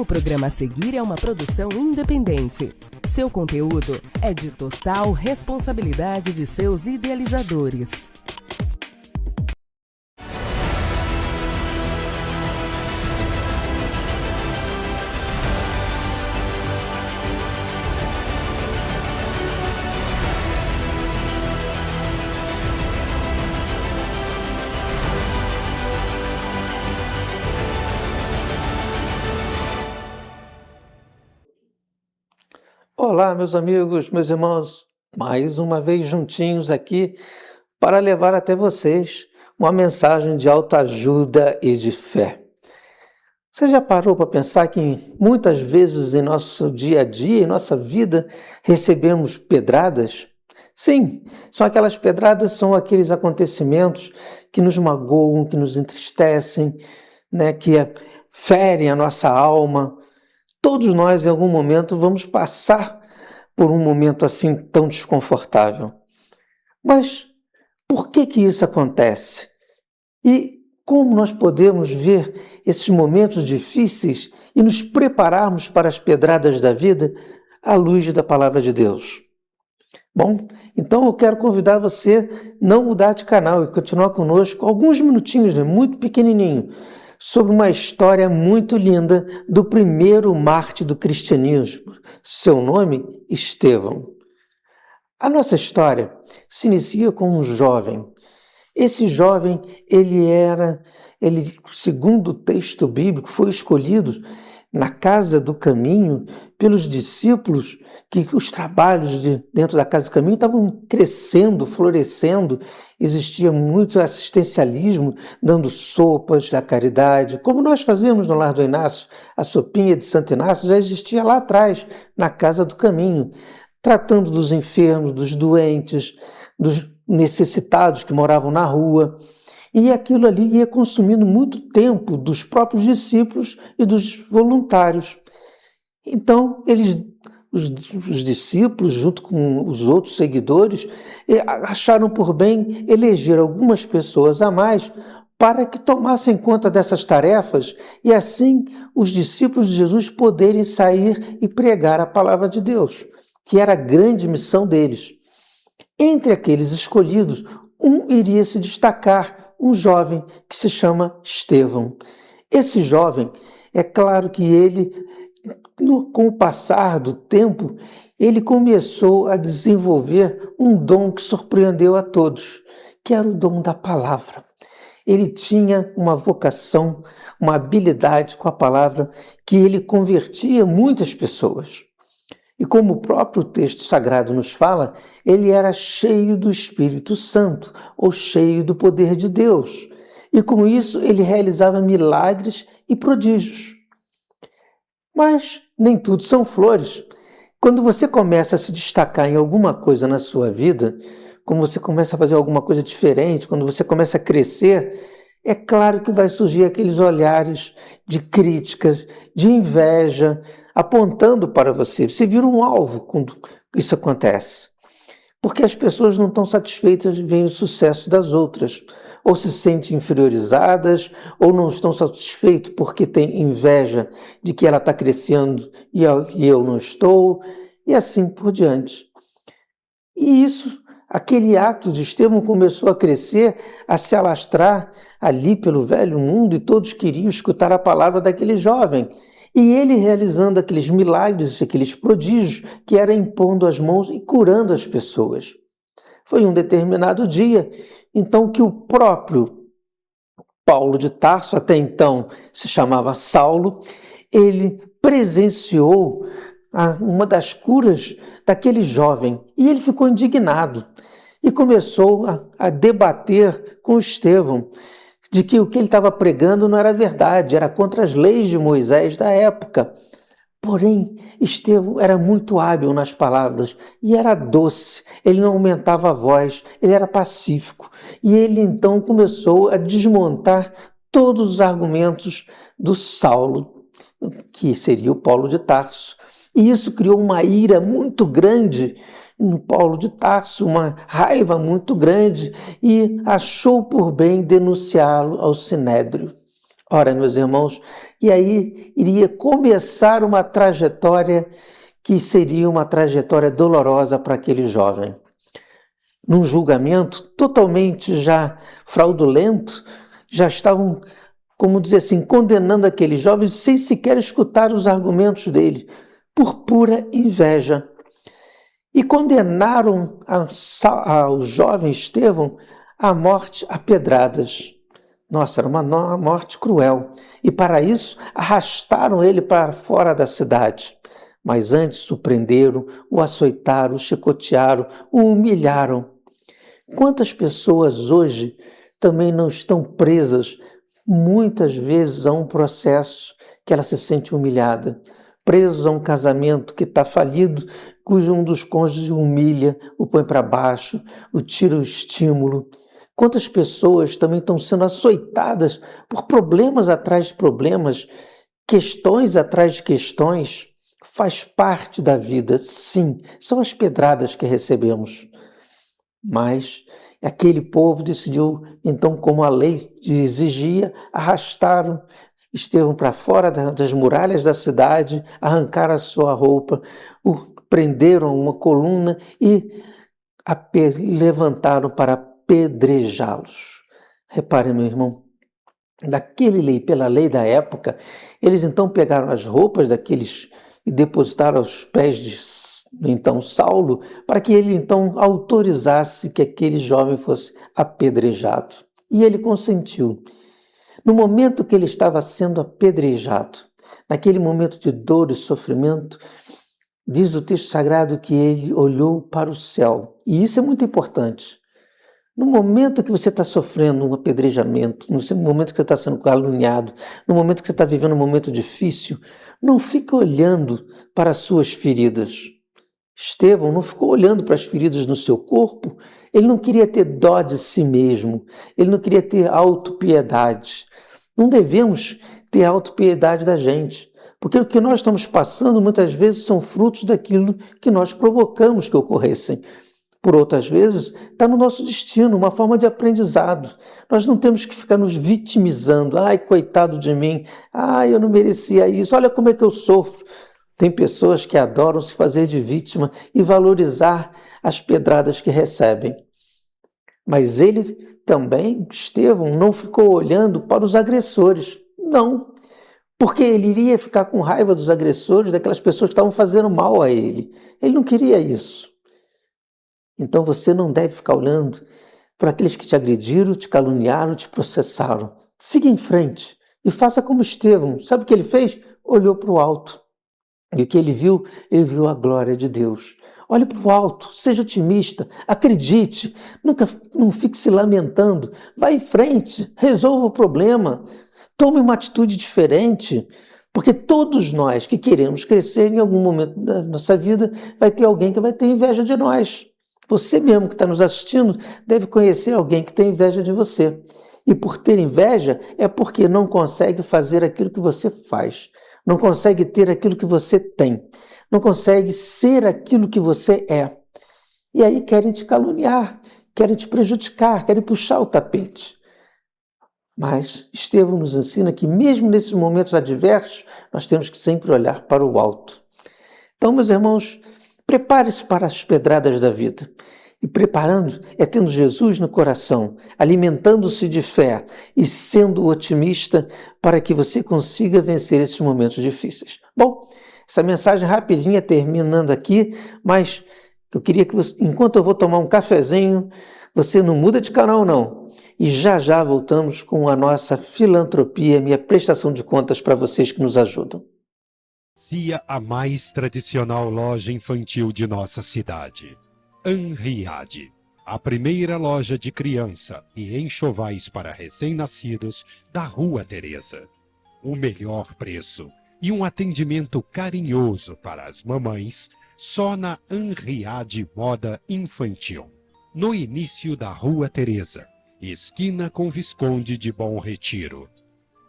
O programa a seguir é uma produção independente. Seu conteúdo é de total responsabilidade de seus idealizadores. Olá, meus amigos, meus irmãos, mais uma vez juntinhos aqui para levar até vocês uma mensagem de autoajuda e de fé. Você já parou para pensar que muitas vezes em nosso dia a dia, em nossa vida, recebemos pedradas? Sim, são aquelas pedradas, são aqueles acontecimentos que nos magoam, que nos entristecem, que ferem a nossa alma. Todos nós, em algum momento, vamos passar por um momento assim tão desconfortável. Mas por que isso acontece? E como nós podemos ver esses momentos difíceis e nos prepararmos para as pedradas da vida à luz da palavra de Deus? Bom, então eu quero convidar você a não mudar de canal e continuar conosco alguns minutinhos, muito pequenininho, sobre uma história muito linda do primeiro mártir do cristianismo. Seu nome, Estevão. A nossa história se inicia com um jovem. Esse jovem, ele, segundo o texto bíblico, foi escolhido na casa do caminho pelos discípulos, que os trabalhos dentro da casa do caminho estavam crescendo, florescendo, existia muito assistencialismo, dando sopas da caridade, como nós fazemos no Lar do Inácio, a sopinha de Santo Inácio já existia lá atrás, na casa do caminho, tratando dos enfermos, dos doentes, dos necessitados que moravam na rua. E aquilo ali ia consumindo muito tempo dos próprios discípulos e dos voluntários. Então, os discípulos, junto com os outros seguidores, acharam por bem eleger algumas pessoas a mais para que tomassem conta dessas tarefas e assim os discípulos de Jesus poderem sair e pregar a palavra de Deus, que era a grande missão deles. Entre aqueles escolhidos, um iria se destacar, um jovem que se chama Estevão. Esse jovem, é claro que ele, com o passar do tempo, ele começou a desenvolver um dom que surpreendeu a todos, que era o dom da palavra. Ele tinha uma vocação, uma habilidade com a palavra que ele convertia muitas pessoas. E como o próprio texto sagrado nos fala, ele era cheio do Espírito Santo, ou cheio do poder de Deus. E com isso ele realizava milagres e prodígios. Mas nem tudo são flores. Quando você começa a se destacar em alguma coisa na sua vida, quando você começa a fazer alguma coisa diferente, quando você começa a crescer, é claro que vai surgir aqueles olhares de críticas, de inveja, apontando para você. Você vira um alvo quando isso acontece. Porque as pessoas não estão satisfeitas de ver o sucesso das outras. Ou se sentem inferiorizadas, ou não estão satisfeitos porque têm inveja de que ela está crescendo e eu não estou, e assim por diante. E isso, aquele ato de Estevão começou a crescer, a se alastrar ali pelo velho mundo, e todos queriam escutar a palavra daquele jovem. E ele realizando aqueles milagres, aqueles prodígios, que era impondo as mãos e curando as pessoas. Foi um determinado dia, então, que o próprio Paulo de Tarso, até então se chamava Saulo, ele presenciou uma das curas daquele jovem, e ele ficou indignado e começou a debater com Estevão de que o que ele estava pregando não era verdade, era contra as leis de Moisés da época. Porém, Estevão era muito hábil nas palavras e era doce, ele não aumentava a voz, ele era pacífico. E ele então começou a desmontar todos os argumentos do Saulo, que seria o Paulo de Tarso. E isso criou uma ira muito grande no Paulo de Tarso, uma raiva muito grande, e achou por bem denunciá-lo ao Sinédrio. Ora, meus irmãos, e aí iria começar uma trajetória que seria uma trajetória dolorosa para aquele jovem. Num julgamento totalmente já fraudulento, já estavam, como dizer assim, condenando aquele jovem sem sequer escutar os argumentos dele, por pura inveja. E condenaram ao jovem Estevão à morte a pedradas. Nossa, era uma morte cruel. E para isso, arrastaram ele para fora da cidade. Mas antes o prenderam, o açoitaram, o chicotearam, o humilharam. Quantas pessoas hoje também não estão presas, muitas vezes, a um processo que ela se sente humilhada, presos a um casamento que está falido, cujo um dos cônjuges o humilha, o põe para baixo, o tira o estímulo. Quantas pessoas também estão sendo açoitadas por problemas atrás de problemas, questões atrás de questões. Faz parte da vida, sim, são as pedradas que recebemos. Mas aquele povo decidiu, então, como a lei exigia, arrastaram Estevão para fora das muralhas da cidade, arrancaram a sua roupa, o prenderam a uma coluna e levantaram para apedrejá-los. Repare, meu irmão, pela lei da época, eles então pegaram as roupas daqueles e depositaram aos pés de então Saulo, para que ele então autorizasse que aquele jovem fosse apedrejado. E ele consentiu. No momento que ele estava sendo apedrejado, naquele momento de dor e sofrimento, diz o texto sagrado que ele olhou para o céu. E isso é muito importante. No momento que você está sofrendo um apedrejamento, no momento que você está sendo caluniado, no momento que você está vivendo um momento difícil, não fique olhando para as suas feridas. Estevão não ficou olhando para as feridas no seu corpo, ele não queria ter dó de si mesmo, ele não queria ter autopiedade. Não devemos ter autopiedade da gente, porque o que nós estamos passando muitas vezes são frutos daquilo que nós provocamos que ocorressem. Por outras vezes, está no nosso destino, uma forma de aprendizado. Nós não temos que ficar nos vitimizando. Ai, coitado de mim. Ai, eu não merecia isso. Olha como é que eu sofro. Tem pessoas que adoram se fazer de vítima e valorizar as pedradas que recebem. Mas ele também, Estevão, não ficou olhando para os agressores. Não, porque ele iria ficar com raiva dos agressores, daquelas pessoas que estavam fazendo mal a ele. Ele não queria isso. Então você não deve ficar olhando para aqueles que te agrediram, te caluniaram, te processaram. Siga em frente e faça como Estevão. Sabe o que ele fez? Olhou para o alto. E o que ele viu a glória de Deus. Olhe para o alto, seja otimista, acredite, não fique se lamentando. Vá em frente, resolva o problema, tome uma atitude diferente, porque todos nós que queremos crescer em algum momento da nossa vida, vai ter alguém que vai ter inveja de nós. Você mesmo que está nos assistindo deve conhecer alguém que tem inveja de você. E por ter inveja é porque não consegue fazer aquilo que você faz. Não consegue ter aquilo que você tem, não consegue ser aquilo que você é. E aí querem te caluniar, querem te prejudicar, querem puxar o tapete. Mas Estevão nos ensina que mesmo nesses momentos adversos, nós temos que sempre olhar para o alto. Então, meus irmãos, prepare-se para as pedradas da vida. E preparando é tendo Jesus no coração, alimentando-se de fé e sendo otimista para que você consiga vencer esses momentos difíceis. Bom, essa mensagem rapidinha terminando aqui, mas eu queria que você, enquanto eu vou tomar um cafezinho, você não muda de canal não. E já voltamos com a nossa filantropia, minha prestação de contas para vocês que nos ajudam. A mais tradicional loja infantil de nossa cidade. Anriade, a primeira loja de criança e enxovais para recém-nascidos da Rua Teresa. O melhor preço e um atendimento carinhoso para as mamães só na Anriade Moda Infantil. No início da Rua Teresa, esquina com Visconde de Bom Retiro.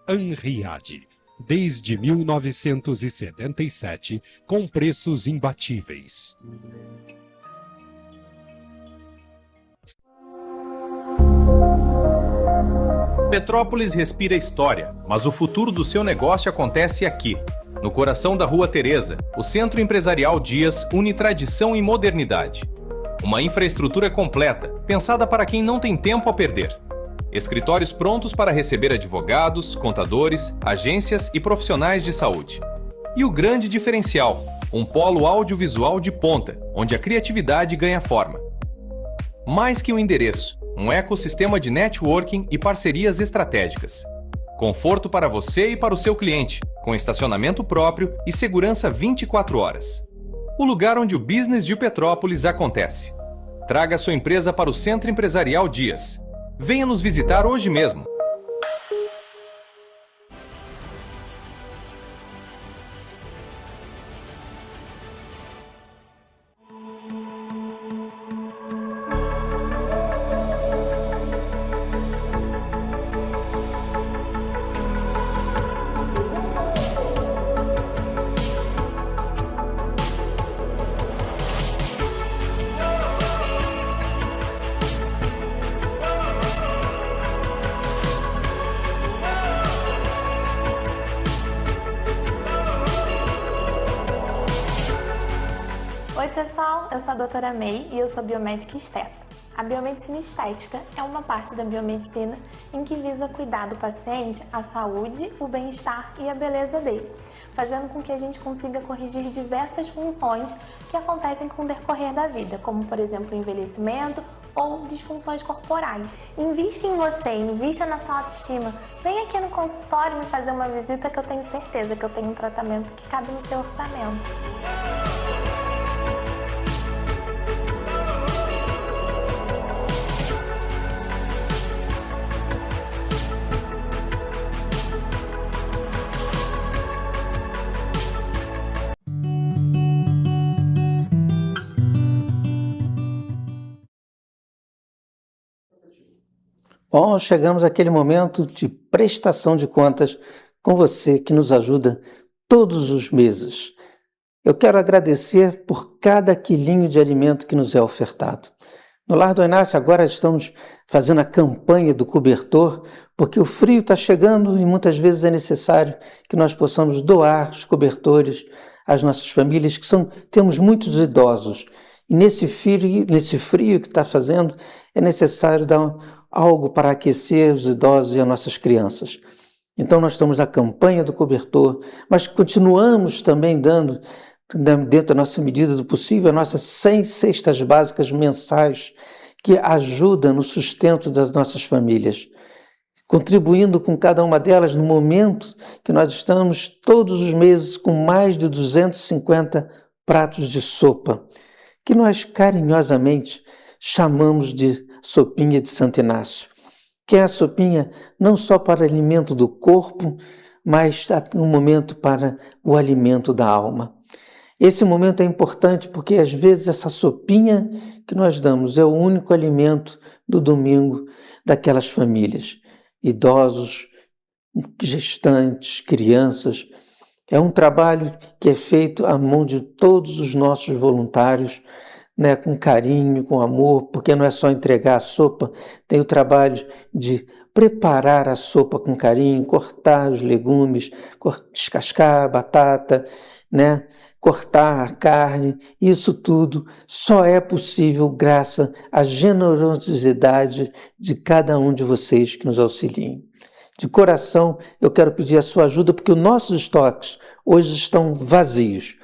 Anriade, desde 1977, com preços imbatíveis. Petrópolis respira história, mas o futuro do seu negócio acontece aqui. No coração da Rua Teresa, o Centro Empresarial Dias une tradição e modernidade. Uma infraestrutura completa, pensada para quem não tem tempo a perder. Escritórios prontos para receber advogados, contadores, agências e profissionais de saúde. E o grande diferencial, um polo audiovisual de ponta, onde a criatividade ganha forma. Mais que um endereço, um ecossistema de networking e parcerias estratégicas. Conforto para você e para o seu cliente, com estacionamento próprio e segurança 24 horas. O lugar onde o business de Petrópolis acontece. Traga sua empresa para o Centro Empresarial Dias. Venha nos visitar hoje mesmo. Oi pessoal, eu sou a doutora May e eu sou biomédica esteta. A biomedicina estética é uma parte da biomedicina em que visa cuidar do paciente a saúde, o bem-estar e a beleza dele, fazendo com que a gente consiga corrigir diversas funções que acontecem com o decorrer da vida, como por exemplo o envelhecimento ou disfunções corporais. Invista em você, invista na sua autoestima. Vem aqui no consultório me fazer uma visita que eu tenho certeza que eu tenho um tratamento que cabe no seu orçamento. Bom, chegamos àquele momento de prestação de contas com você que nos ajuda todos os meses. Eu quero agradecer por cada quilinho de alimento que nos é ofertado. No Lar do Inácio agora estamos fazendo a campanha do cobertor, porque o frio está chegando e muitas vezes é necessário que nós possamos doar os cobertores às nossas famílias, temos muitos idosos. E nesse frio que está fazendo, é necessário dar algo para aquecer os idosos e as nossas crianças. Então nós estamos na campanha do cobertor, mas continuamos também dando, dentro da nossa medida do possível, as nossas 100 cestas básicas mensais que ajudam no sustento das nossas famílias, contribuindo com cada uma delas no momento que nós estamos todos os meses com mais de 250 pratos de sopa, que nós carinhosamente chamamos de sopinha de Santo Inácio, que é a sopinha não só para alimento do corpo, mas um momento para o alimento da alma. Esse momento é importante porque às vezes essa sopinha que nós damos é o único alimento do domingo daquelas famílias, idosos, gestantes, crianças. É um trabalho que é feito à mão de todos os nossos voluntários, com carinho, com amor, porque não é só entregar a sopa, tem o trabalho de preparar a sopa com carinho, cortar os legumes, descascar a batata, cortar a carne. Isso tudo só é possível graças à generosidade de cada um de vocês que nos auxiliem. De coração, eu quero pedir a sua ajuda, porque os nossos estoques hoje estão vazios.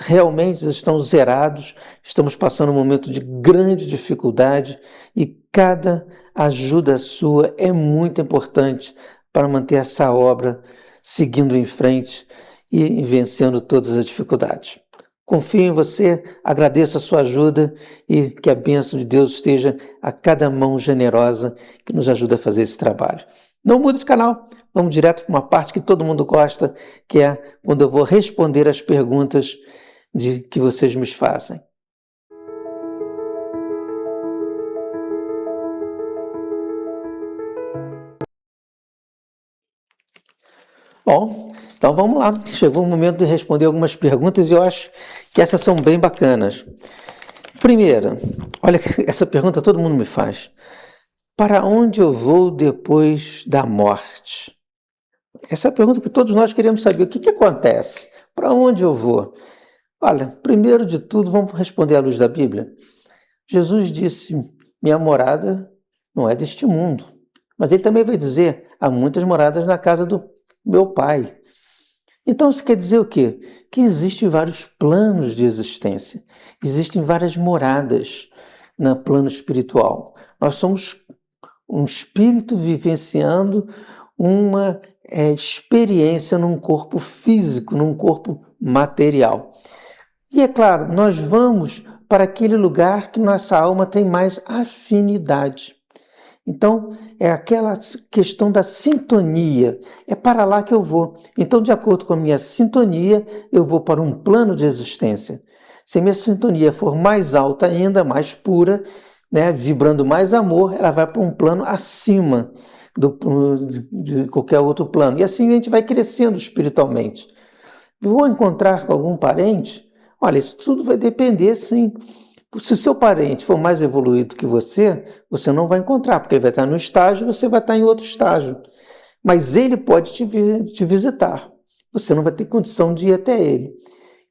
Realmente estão zerados, estamos passando um momento de grande dificuldade e cada ajuda sua é muito importante para manter essa obra seguindo em frente e vencendo todas as dificuldades. Confio em você, agradeço a sua ajuda e que a bênção de Deus esteja a cada mão generosa que nos ajuda a fazer esse trabalho. Não mude de canal, vamos direto para uma parte que todo mundo gosta, que é quando eu vou responder as perguntas que vocês me fazem. Bom, então vamos lá. Chegou o momento de responder algumas perguntas e eu acho que essas são bem bacanas. Primeira, olha, essa pergunta todo mundo me faz. para onde eu vou depois da morte? Essa é a pergunta que todos nós queremos saber. O que acontece? Para onde eu vou? Olha, primeiro de tudo, vamos responder à luz da Bíblia. Jesus disse, minha morada não é deste mundo. Mas ele também vai dizer, há muitas moradas na casa do meu Pai. Então isso quer dizer o quê? Que existem vários planos de existência. Existem várias moradas no plano espiritual. Nós somos um espírito vivenciando uma experiência num corpo físico, num corpo material. E é claro, nós vamos para aquele lugar que nossa alma tem mais afinidade. Então, é aquela questão da sintonia, é para lá que eu vou. Então, de acordo com a minha sintonia, eu vou para um plano de existência. Se a minha sintonia for mais alta ainda, mais pura, né, vibrando mais amor, ela vai para um plano acima de qualquer outro plano. E assim a gente vai crescendo espiritualmente. Vou encontrar com algum parente? Olha, isso tudo vai depender, sim. Se o seu parente for mais evoluído que você não vai encontrar, porque ele vai estar no estágio, você vai estar em outro estágio. Mas ele pode te visitar. Você não vai ter condição de ir até ele.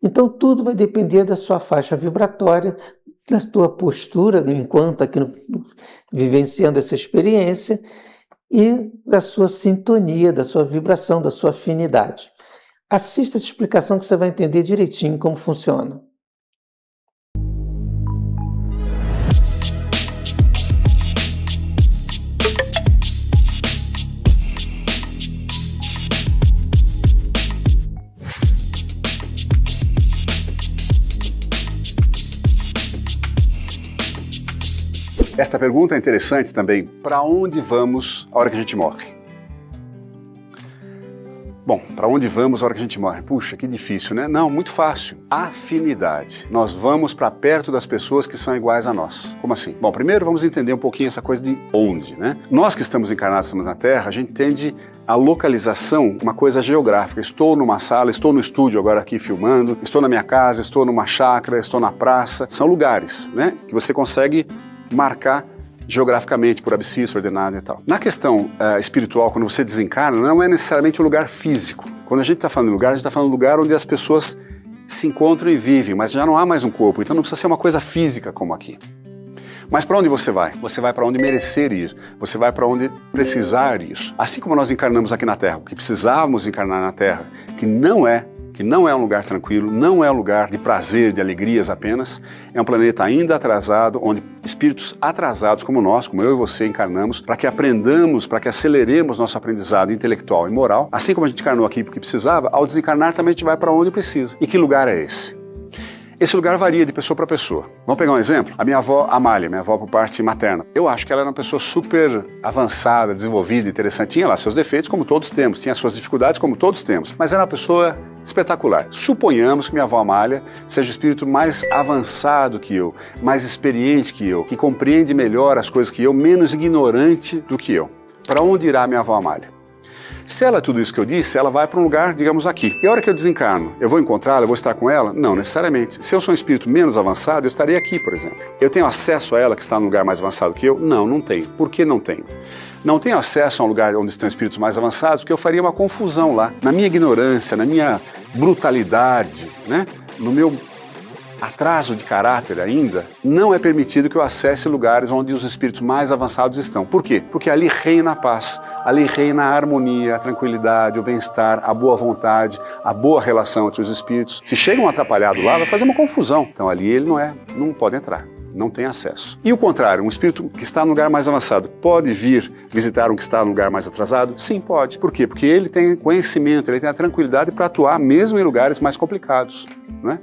Então, tudo vai depender da sua faixa vibratória, da sua postura, enquanto aqui vivenciando essa experiência, e da sua sintonia, da sua vibração, da sua afinidade. Assista essa explicação que você vai entender direitinho como funciona. Esta pergunta é interessante também. Para onde vamos a hora que a gente morre? Bom, para onde vamos a hora que a gente morre? Puxa, que difícil, né? Não, muito fácil. Afinidade. Nós vamos para perto das pessoas que são iguais a nós. Como assim? Bom, primeiro vamos entender um pouquinho essa coisa de onde, né? Nós que estamos encarnados, estamos na Terra, a gente entende a localização, uma coisa geográfica. Estou numa sala, estou no estúdio agora aqui filmando, estou na minha casa, estou numa chácara, estou na praça. São lugares, né? Que você consegue marcar geograficamente por abscissa, ordenado e tal. Na questão espiritual, quando você desencarna, não é necessariamente um lugar físico. Quando a gente está falando de lugar, a gente está falando de lugar onde as pessoas se encontram e vivem, mas já não há mais um corpo, então não precisa ser uma coisa física como aqui. Mas para onde você vai? Você vai para onde merecer ir, você vai para onde precisar ir. Assim como nós encarnamos aqui na Terra, que precisávamos encarnar na Terra, que não é um lugar tranquilo, não é um lugar de prazer, de alegrias apenas, é um planeta ainda atrasado, onde espíritos atrasados como nós, como eu e você, encarnamos, para que aprendamos, para que aceleremos nosso aprendizado intelectual e moral, assim como a gente encarnou aqui porque precisava, ao desencarnar também a gente vai para onde precisa. E que lugar é esse? Esse lugar varia de pessoa para pessoa. Vamos pegar um exemplo? A minha avó Amália, minha avó por parte materna. Eu acho que ela era uma pessoa super avançada, desenvolvida, interessante. Tinha lá seus defeitos, como todos temos. Tinha suas dificuldades, como todos temos. Mas era uma pessoa espetacular. Suponhamos que minha avó Amália seja o espírito mais avançado que eu, mais experiente que eu, que compreende melhor as coisas que eu, menos ignorante do que eu. Para onde irá minha avó Amália? Se ela é tudo isso que eu disse, ela vai para um lugar, digamos, aqui. E a hora que eu desencarno, eu vou encontrá-la, eu vou estar com ela? Não, necessariamente. Se eu sou um espírito menos avançado, eu estarei aqui, por exemplo. Eu tenho acesso a ela que está num lugar mais avançado que eu? Não, não tenho. Por que não tenho? Não tenho acesso a um lugar onde estão espíritos mais avançados, porque eu faria uma confusão lá. Na minha ignorância, na minha brutalidade, né? No meu atraso de caráter ainda, não é permitido que eu acesse lugares onde os espíritos mais avançados estão. Por quê? Porque ali reina a paz, ali reina a harmonia, a tranquilidade, o bem-estar, a boa vontade, a boa relação entre os espíritos. Se chega um atrapalhado lá, vai fazer uma confusão. Então ali ele não pode entrar. Não tem acesso. E o contrário, um espírito que está no lugar mais avançado pode vir visitar um que está no lugar mais atrasado? Sim, pode. Por quê? Porque ele tem conhecimento, ele tem a tranquilidade para atuar mesmo em lugares mais complicados, né?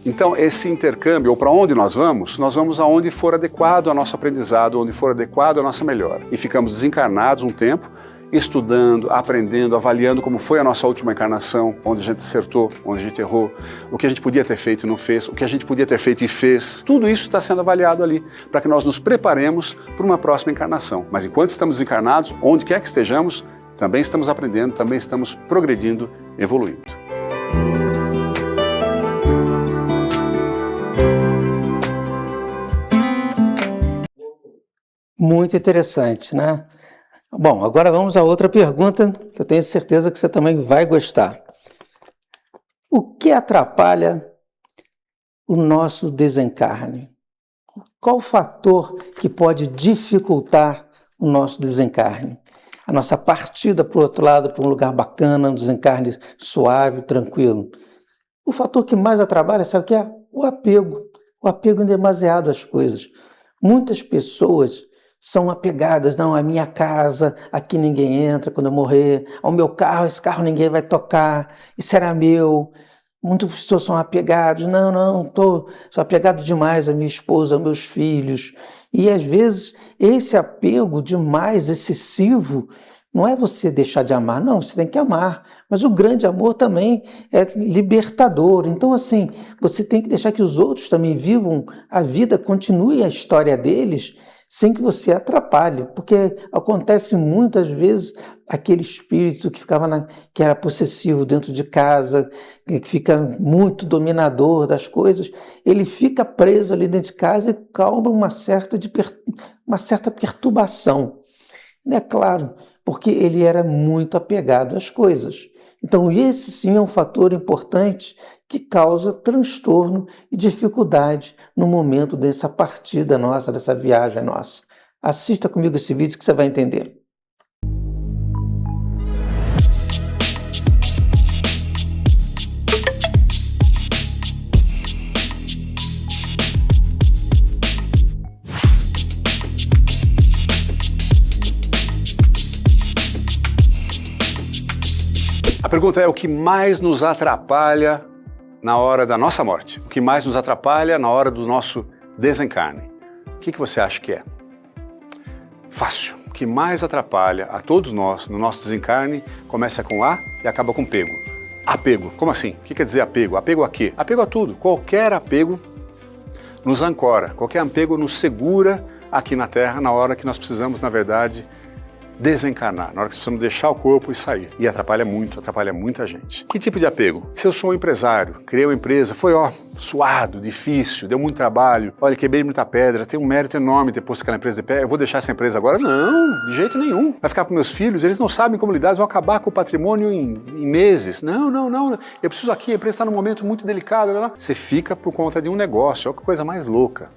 Então, esse intercâmbio, ou para onde nós vamos aonde for adequado ao nosso aprendizado, onde for adequado à nossa melhora. E ficamos desencarnados um tempo, estudando, aprendendo, avaliando como foi a nossa última encarnação, onde a gente acertou, onde a gente errou, o que a gente podia ter feito e não fez, o que a gente podia ter feito e fez. Tudo isso está sendo avaliado ali, para que nós nos preparemos para uma próxima encarnação. Mas enquanto estamos encarnados, onde quer que estejamos, também estamos aprendendo, também estamos progredindo, evoluindo. Muito interessante, né? Bom, agora vamos a outra pergunta que eu tenho certeza que você também vai gostar. O que atrapalha o nosso desencarne? Qual o fator que pode dificultar o nosso desencarne? A nossa partida para o outro lado, para um lugar bacana, um desencarne suave, tranquilo. O fator que mais atrapalha, sabe o que é? O apego demasiado às coisas. Muitas pessoas são apegadas, não, a minha casa, aqui ninguém entra quando eu morrer, ao meu carro, esse carro ninguém vai tocar, isso era meu. Muitas pessoas são apegadas, sou apegado demais à minha esposa, aos meus filhos. E às vezes esse apego demais, excessivo, não é você deixar de amar, não, você tem que amar. Mas o grande amor também é libertador. Então, assim, você tem que deixar que os outros também vivam a vida, continue a história deles, sem que você atrapalhe, porque acontece muitas vezes aquele espírito que que era possessivo dentro de casa, que fica muito dominador das coisas, ele fica preso ali dentro de casa e causa uma certa perturbação. É claro, porque ele era muito apegado às coisas. Então esse sim é um fator importante que causa transtorno e dificuldade no momento dessa partida nossa, dessa viagem nossa. Assista comigo esse vídeo que você vai entender. A pergunta é: o que mais nos atrapalha na hora da nossa morte? O que mais nos atrapalha na hora do nosso desencarne? O que você acha que é? Fácil. O que mais atrapalha a todos nós no nosso desencarne começa com A e acaba com pego. Apego. Como assim? O que quer dizer apego? Apego a quê? Apego a tudo. Qualquer apego nos ancora, qualquer apego nos segura aqui na Terra na hora que nós precisamos, na verdade, desencarnar, na hora que precisamos deixar o corpo e sair. E atrapalha muita gente. Que tipo de apego? Se eu sou um empresário, criei uma empresa, foi suado, difícil, deu muito trabalho, olha, quebrei muita pedra, tem um mérito enorme ter posto aquela empresa de pé, eu vou deixar essa empresa agora? Não, de jeito nenhum. Vai ficar para meus filhos, eles não sabem como lidar, eles vão acabar com o patrimônio em meses. Não, eu preciso aqui, a empresa está num momento muito delicado. Você fica por conta de um negócio, olha que coisa mais louca.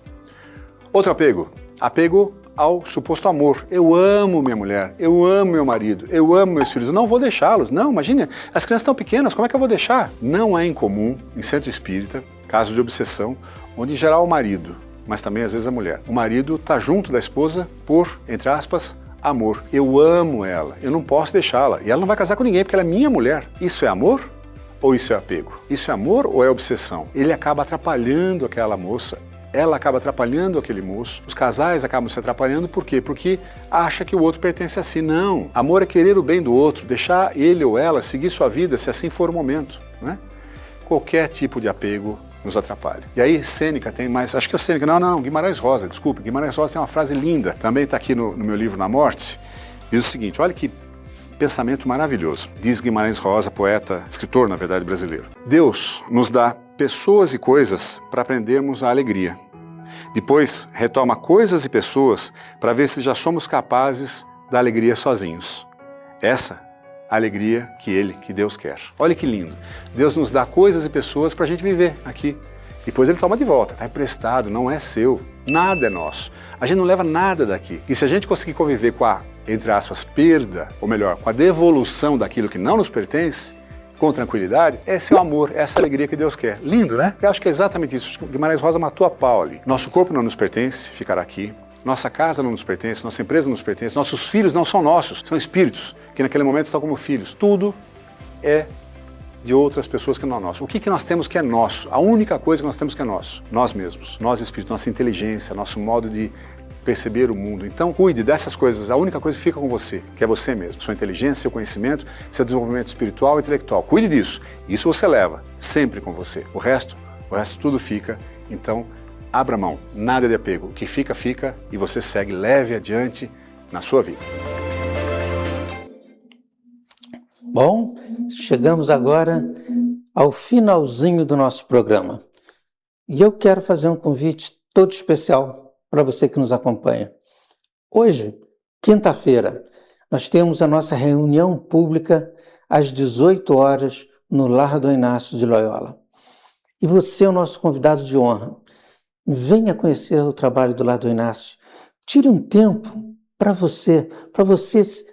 Outro apego ao suposto amor. Eu amo minha mulher, eu amo meu marido, eu amo meus filhos, eu não vou deixá-los. Não, imagina, as crianças estão pequenas, como é que eu vou deixar? Não é incomum, em centro espírita, casos de obsessão, onde em geral o marido, mas também às vezes a mulher. O marido está junto da esposa por, entre aspas, amor. Eu amo ela, eu não posso deixá-la. E ela não vai casar com ninguém porque ela é minha mulher. Isso é amor ou isso é apego? Isso é amor ou é obsessão? Ele acaba atrapalhando aquela moça. Ela acaba atrapalhando aquele moço, os casais acabam se atrapalhando, por quê? Porque acha que o outro pertence a si. Não, amor é querer o bem do outro, deixar ele ou ela seguir sua vida, se assim for o momento, né? Qualquer tipo de apego nos atrapalha. E aí Sêneca tem mais, acho que é o Sêneca, não, Guimarães Rosa, desculpe, Guimarães Rosa tem uma frase linda, também está aqui no meu livro Na Morte, diz o seguinte, olha que pensamento maravilhoso, diz Guimarães Rosa, poeta, escritor na verdade brasileiro. Deus nos dá pessoas e coisas para aprendermos a alegria. Depois, retoma coisas e pessoas para ver se já somos capazes da alegria sozinhos. Essa a alegria que Deus quer. Olha que lindo. Deus nos dá coisas e pessoas para a gente viver aqui. Depois Ele toma de volta. Está emprestado, não é seu. Nada é nosso. A gente não leva nada daqui. E se a gente conseguir conviver com a, entre aspas, perda, ou melhor, com a devolução daquilo que não nos pertence, com tranquilidade, esse é o amor, essa alegria que Deus quer. Lindo, né? Eu acho que é exatamente isso. Guimarães Rosa matou a pau ali. Nosso corpo não nos pertence, ficará aqui. Nossa casa não nos pertence, nossa empresa não nos pertence, nossos filhos não são nossos, são espíritos, que naquele momento estão como filhos. Tudo é de outras pessoas que não é nosso. O que nós temos que é nosso? A única coisa que nós temos que é nosso. Nós mesmos, nós espíritos, nossa inteligência, nosso modo de perceber o mundo. Então, cuide dessas coisas. A única coisa que fica com você, que é você mesmo. Sua inteligência, seu conhecimento, seu desenvolvimento espiritual e intelectual. Cuide disso. Isso você leva sempre com você. O resto tudo fica. Então, abra mão. Nada de apego. O que fica, fica e você segue leve adiante na sua vida. Bom, chegamos agora ao finalzinho do nosso programa. E eu quero fazer um convite todo especial para você que nos acompanha. Hoje, quinta-feira, nós temos a nossa reunião pública às 18 horas no Lar do Inácio de Loyola. E você é o nosso convidado de honra. Venha conhecer o trabalho do Lar do Inácio. Tire um tempo para você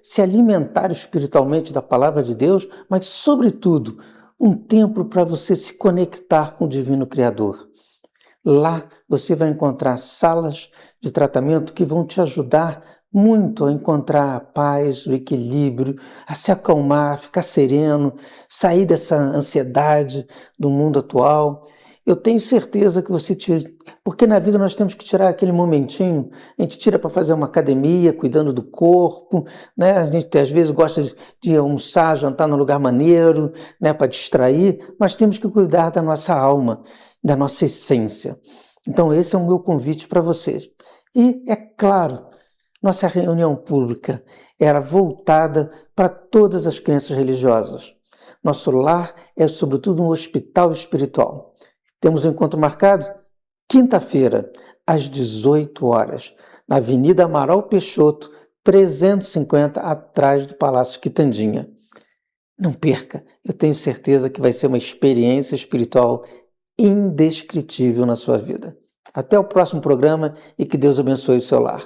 se alimentar espiritualmente da palavra de Deus, mas, sobretudo, um tempo para você se conectar com o Divino Criador. Lá você vai encontrar salas de tratamento que vão te ajudar muito a encontrar a paz, o equilíbrio, a se acalmar, ficar sereno, sair dessa ansiedade do mundo atual. Eu tenho certeza que você tira, porque na vida nós temos que tirar aquele momentinho, a gente tira para fazer uma academia, cuidando do corpo, né? A gente às vezes gosta de almoçar, jantar num lugar maneiro, né? Para distrair, mas temos que cuidar da nossa alma, da nossa essência. Então esse é o meu convite para vocês. E, é claro, nossa reunião pública era voltada para todas as crenças religiosas. Nosso lar é, sobretudo, um hospital espiritual. Temos um encontro marcado? Quinta-feira, às 18 horas, na Avenida Amaral Peixoto, 350, atrás do Palácio Quitandinha. Não perca, eu tenho certeza que vai ser uma experiência espiritual indescritível na sua vida. Até o próximo programa e que Deus abençoe o seu lar.